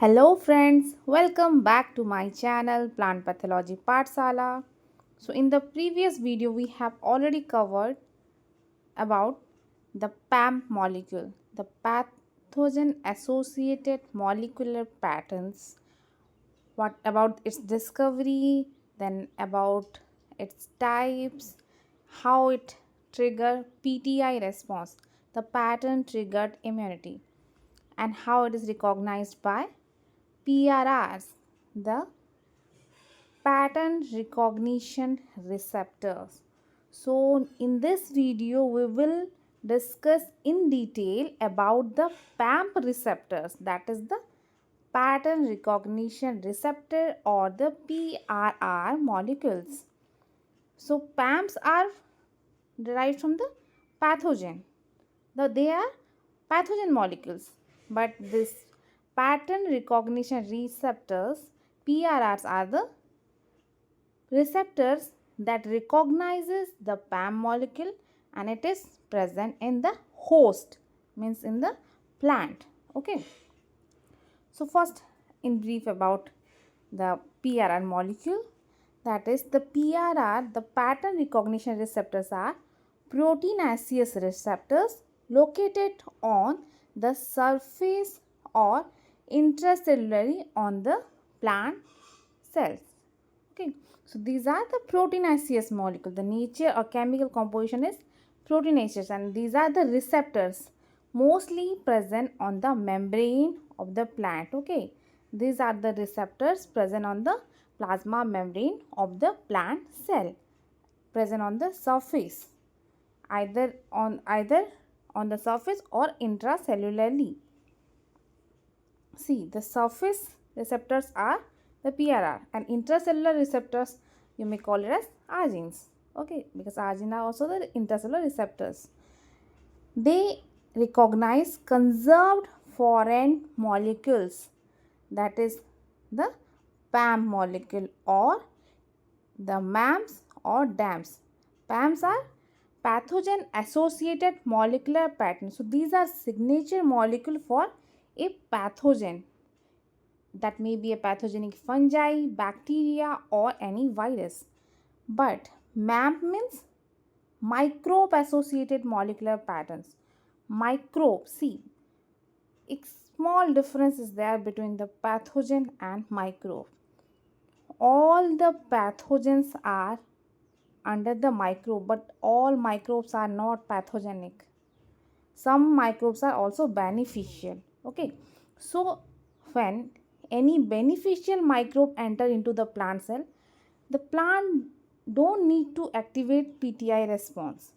Hello friends, welcome back to my channel Plant Pathology Pathshala. So in the previous video we have already covered about the PAMP molecule, the pathogen associated molecular patterns, what about its discovery, then about its types, how it trigger PTI response, the pattern triggered immunity, and how it is recognized by PRRs, the Pattern Recognition Receptors. So in this video we will discuss in detail about the PAMP receptors, that is the Pattern Recognition Receptor or the PRR molecules. So PAMPs are derived from the pathogen. They are pathogen molecules, but this pattern recognition receptors PRRs are the receptors that recognizes the PAM molecule and it is present in the host, means in the plant. Okay, so first in brief about the PRR molecule, that is the PRR, the pattern recognition receptors are proteinaceous receptors located on the surface or intracellularly on the plant cells. Okay, so these are the proteinaceous molecule. The nature or chemical composition is proteinaceous, and these are the receptors mostly present on the membrane of the plant. Okay, these are the receptors present on the plasma membrane of the plant cell, present on the surface, either on the surface or intracellularly. See, the surface receptors are the PRR, and intracellular receptors you may call it as argines. Okay, because argines are also the intracellular receptors. They recognize conserved foreign molecules, that is the PAM molecule or the MAMPs or DAMs. PAMs are pathogen associated molecular patterns. So these are signature molecule for a pathogen. That may be a pathogenic fungi, bacteria or any virus. But MAMP means microbe associated molecular patterns. Microbe, see, a small difference is there between the pathogen and microbe. All the pathogens are under the microbe, but all microbes are not pathogenic. Some microbes are also beneficial. Okay, so when any beneficial microbe enter into the plant cell, the plant don't need to activate PTI response.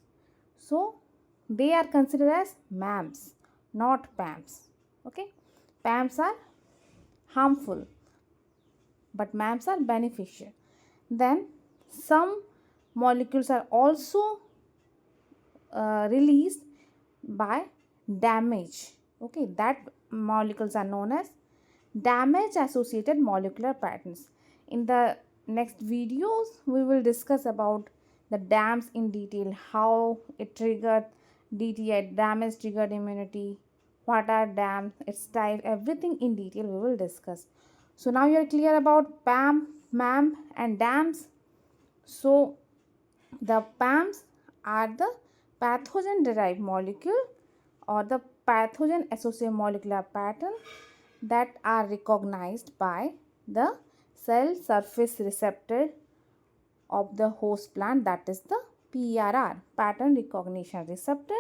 So they are considered as MAMPs, not PAMPs. Okay, PAMPs are harmful, but MAMPs are beneficial. Then some molecules are also released by damage. Okay, that molecules are known as damage associated molecular patterns. In the next videos we will discuss about the DAMs in detail, how it triggered DTI, damage triggered immunity, what are DAMs, its type, everything in detail we will discuss. So now you are clear about PAM, MAMP and DAMs. So the PAMs are the pathogen derived molecule or the pathogen associated molecular pattern that are recognized by the cell surface receptor of the host plant, that is the PRR, pattern recognition receptor,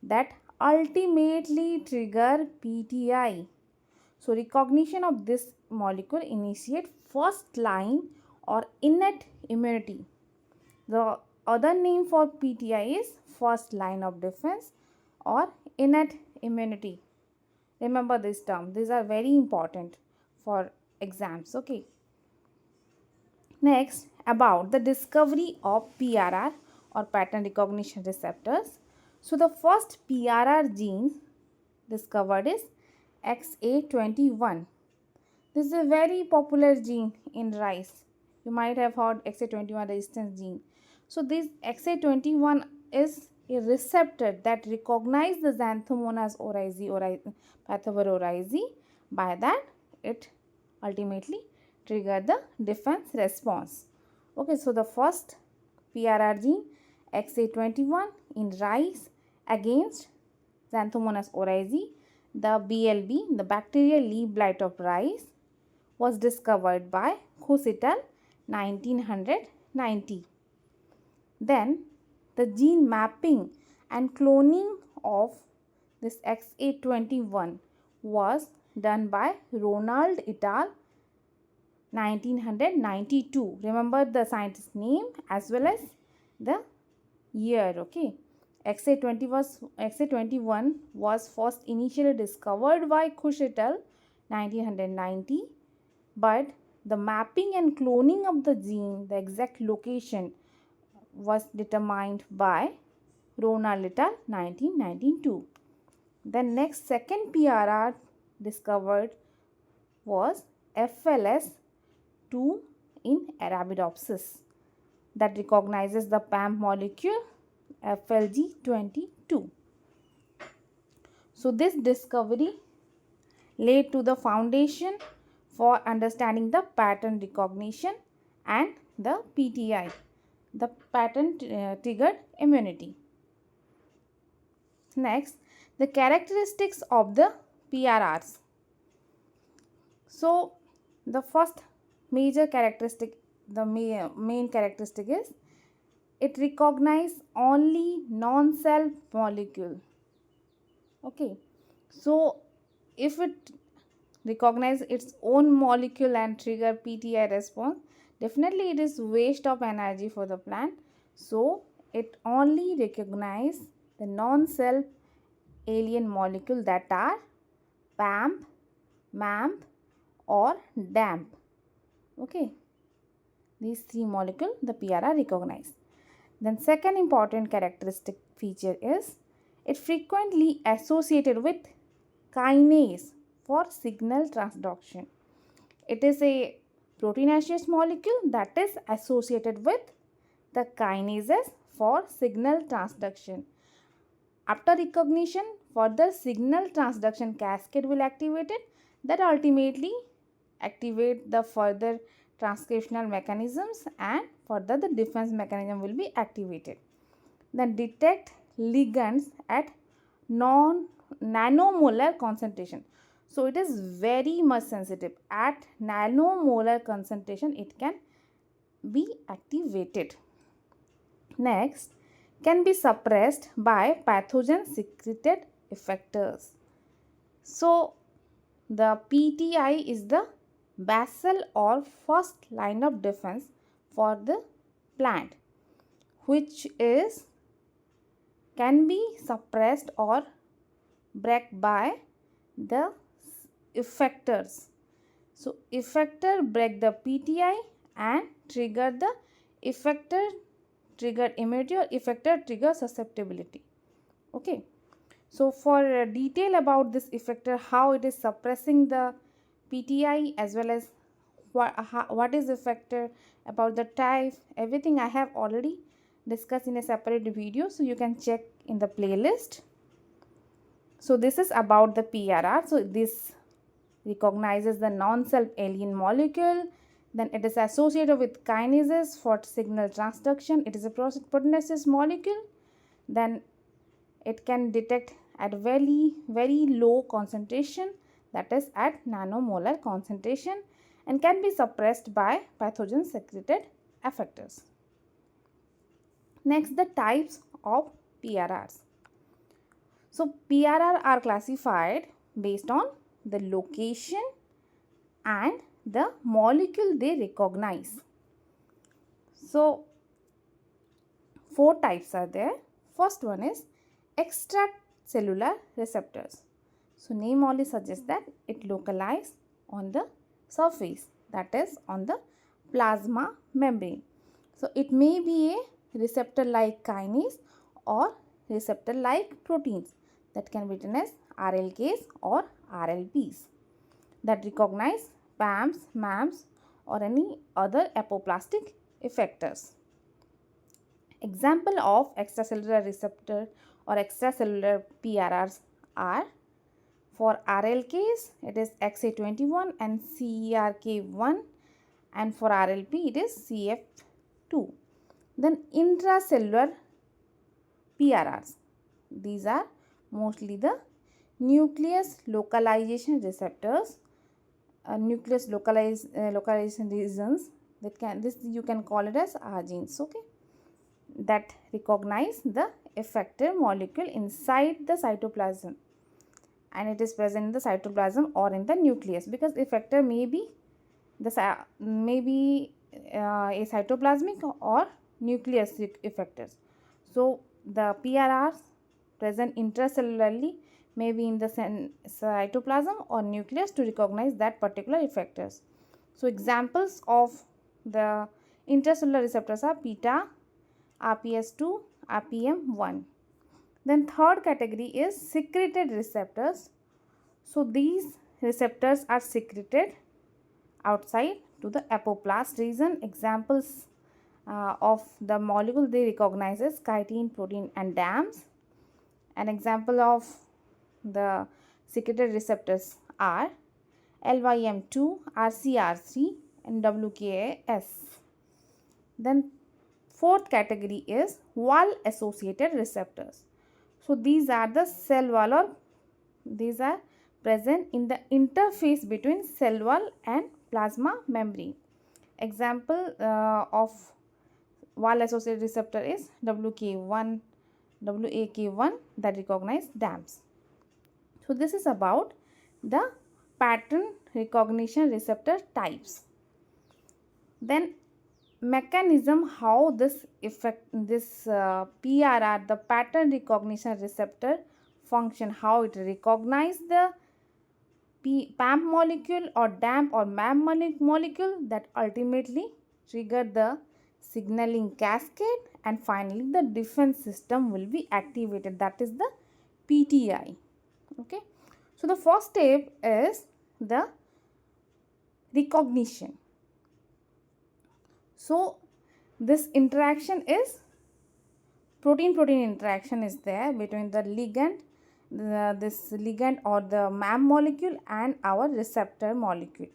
that ultimately trigger PTI. So recognition of this molecule initiate first line or innate immunity. The other name for PTI is first line of defense or innate immunity. Remember this term. These are very important for exams. Okay. Next, about the discovery of PRR or pattern recognition receptors. So the first PRR gene discovered is XA21. This is a very popular gene in rice. You might have heard XA21 resistance gene. So this XA21 is a receptor that recognizes the Xanthomonas oryzae or Pathover oryzae. By that, it ultimately trigger the defense response. Okay, so the first PRR gene XA21 in rice against Xanthomonas oryzae, the BLB, the bacterial leaf blight of rice, was discovered by Khush et al. 1990. Then the gene mapping and cloning of this XA21 was done by Ronald et al. 1992. Remember the scientist's name as well as the year. Okay, XA21 was first initially discovered by Khush et al. 1990, but the mapping and cloning of the gene, the exact location, was determined by Ronald et al. 1992. The next second PRR discovered was FLS2 in Arabidopsis that recognizes the PAMP molecule FLG22. So this discovery laid to the foundation for understanding the pattern recognition and the PTI, the pattern triggered immunity. Next, the characteristics of the PRRs. So the first major characteristic, the main characteristic is it recognizes only non-self molecule. Okay, so if it recognizes its own molecule and trigger PTI response, definitely it is waste of energy for the plant. So it only recognizes the non-self alien molecule that are PAMP, MAMP or DAMP. Okay, these three molecules the PRR recognize. Then second important characteristic feature is it frequently associated with kinase for signal transduction. It is a proteinaceous molecule that is associated with the kinases for signal transduction. After recognition, further signal transduction cascade will activate it that ultimately activate the further transcriptional mechanisms and further the defense mechanism will be activated. Then detect ligands at nanomolar concentration. So it is very much sensitive. At nanomolar concentration it can be activated. Next, can be suppressed by pathogen secreted effectors. So the PTI is the basal or first line of defense for the plant, which is can be suppressed or break by the effectors. So effector break the PTI and trigger the effector trigger immunity or effector trigger susceptibility. Okay, so for detail about this effector, how it is suppressing the PTI as well as what is effector, about the type, everything I have already discussed in a separate video, so you can check in the playlist. So this is about the PRR. So this recognizes the non-self alien molecule. Then it is associated with kinases for signal transduction. It is a proteinaceous molecule. Then it can detect at very low concentration, that is at nanomolar concentration, and can be suppressed by pathogen secreted effectors. Next, the types of PRRs. So PRR are classified based on the location and the molecule they recognize. So 4 types are there. First one is extracellular receptors. So name only suggests that it localizes on the surface, that is on the plasma membrane. So it may be a receptor like kinase or receptor like proteins that can be written as RLKs or RLPs that recognize PAMPs, MAMPs or any other apoplastic effectors. Example of extracellular receptor or extracellular PRRs are For RLKs, it is XA21 and CERK1, and for RLP, it is CF2. Then intracellular PRRs. These are mostly the nucleus localization receptors, localization regions you can call it as R genes, okay, that recognize the effector molecule inside the cytoplasm, and it is present in the cytoplasm or in the nucleus, because effector may be a cytoplasmic or nucleus effectors. So the PRRs present intracellularly may be in the cytoplasm or nucleus to recognize that particular effectors. So examples of the intracellular receptors are PETA, RPS2, RPM1. Then third category is secreted receptors. So these receptors are secreted outside to the apoplast region. Examples of the molecule they recognize is chitin, protein and DAMs. An example of the secreted receptors are LYM2, RCR3 and WKS. Then fourth category is wall associated receptors. So these are the cell wall, or these are present in the interface between cell wall and plasma membrane. Example of wall associated receptor is WK1, WAK1 that recognize DAMs. So this is about the pattern recognition receptor types. Then mechanism how this PRR, the pattern recognition receptor function, how it recognize the PAMP molecule or DAMP or MAMP molecule that ultimately trigger the signaling cascade, and finally the defense system will be activated, that is the PTI. Okay, so the first step is the recognition. So this interaction is protein-protein interaction is there between the ligand, this ligand or the MAM molecule and our receptor molecule.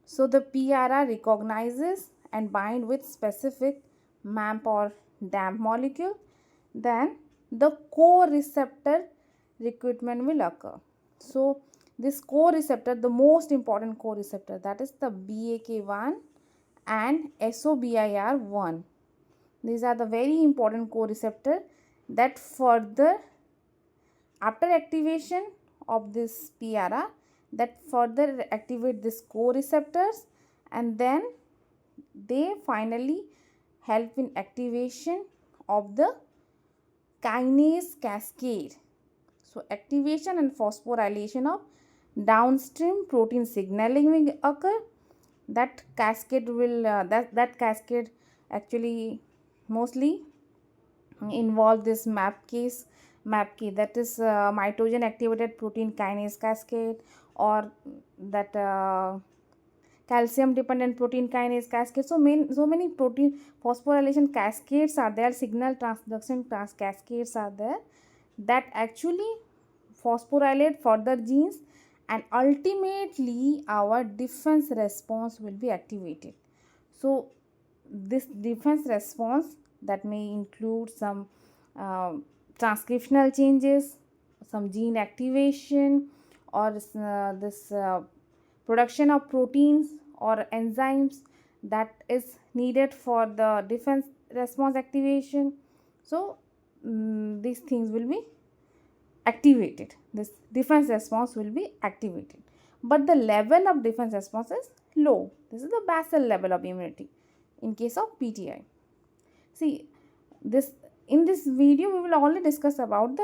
So the PRR recognizes and bind with specific MAMP or DAMP molecule. Then the co-receptor recruitment will occur. So this co-receptor, the most important co-receptor, that is the BAK1 and SOBIR1. These are the very important co-receptor that further, after activation of this PRR, that further activate this co-receptors, and then they finally help in activation of the kinase cascade. So activation and phosphorylation of downstream protein signaling will occur. That cascade will that cascade actually mostly involve this MAPK, that is mitogen activated protein kinase cascade, or that calcium dependent protein kinase cascade. So many protein phosphorylation cascades are there, signal transduction cascades are there, that actually phosphorylate further genes, and ultimately our defense response will be activated. So this defense response that may include some transcriptional changes, some gene activation, or this production of proteins or enzymes that is needed for the defense response activation. So these things will be activated, this defense response will be activated, but the level of defense response is low. This is the basal level of immunity in case of PTI. See, in this video we will only discuss about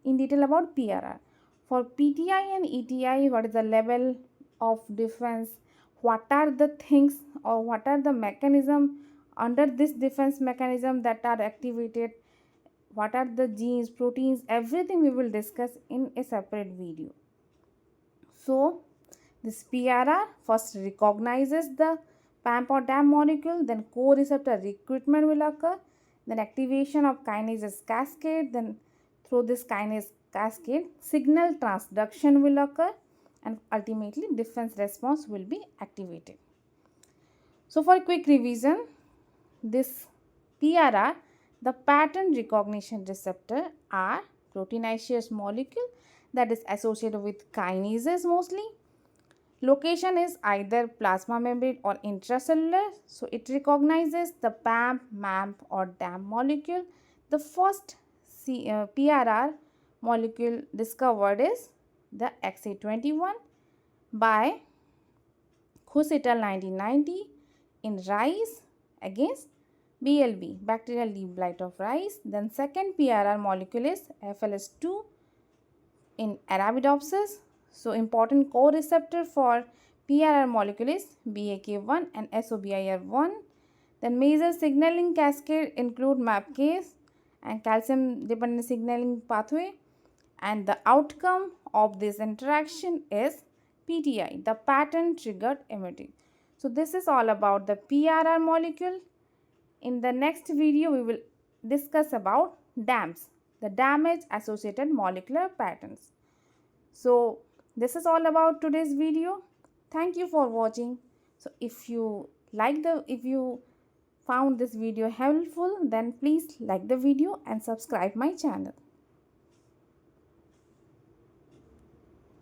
in detail about PRR. For PTI and ETI, what is the level of defense, what are the things or what are the mechanism under this defense mechanism that are activated, what are the genes, proteins, everything we will discuss in a separate video. So this PRR first recognizes the PAMP or DAM molecule, then co-receptor recruitment will occur, then activation of kinases cascade, then through this kinase cascade, signal transduction will occur and ultimately defense response will be activated. So for a quick revision, this PRR, the pattern recognition receptor, are proteinaceous molecule that is associated with kinases mostly. Location is either plasma membrane or intracellular, so it recognizes the PAMP, MAMP or DAMP molecule. The first PRR molecule discovered is the XA21 by Jhumishree 1990 in rice against BLB, bacterial leaf blight of rice. Then second PRR molecule is FLS2 in Arabidopsis. So important co-receptor for PRR molecule is BAK1 and SOBIR1. Then major signaling cascade include MAPKs and calcium dependent signaling pathway, and the outcome of this interaction is PTI, the pattern triggered emetic. So this is all about the PRR molecule. In the next video, we will discuss about DAMPs, the damage associated molecular patterns. So this is all about today's video. Thank you for watching. So if you found this video helpful, then please like the video and subscribe my channel.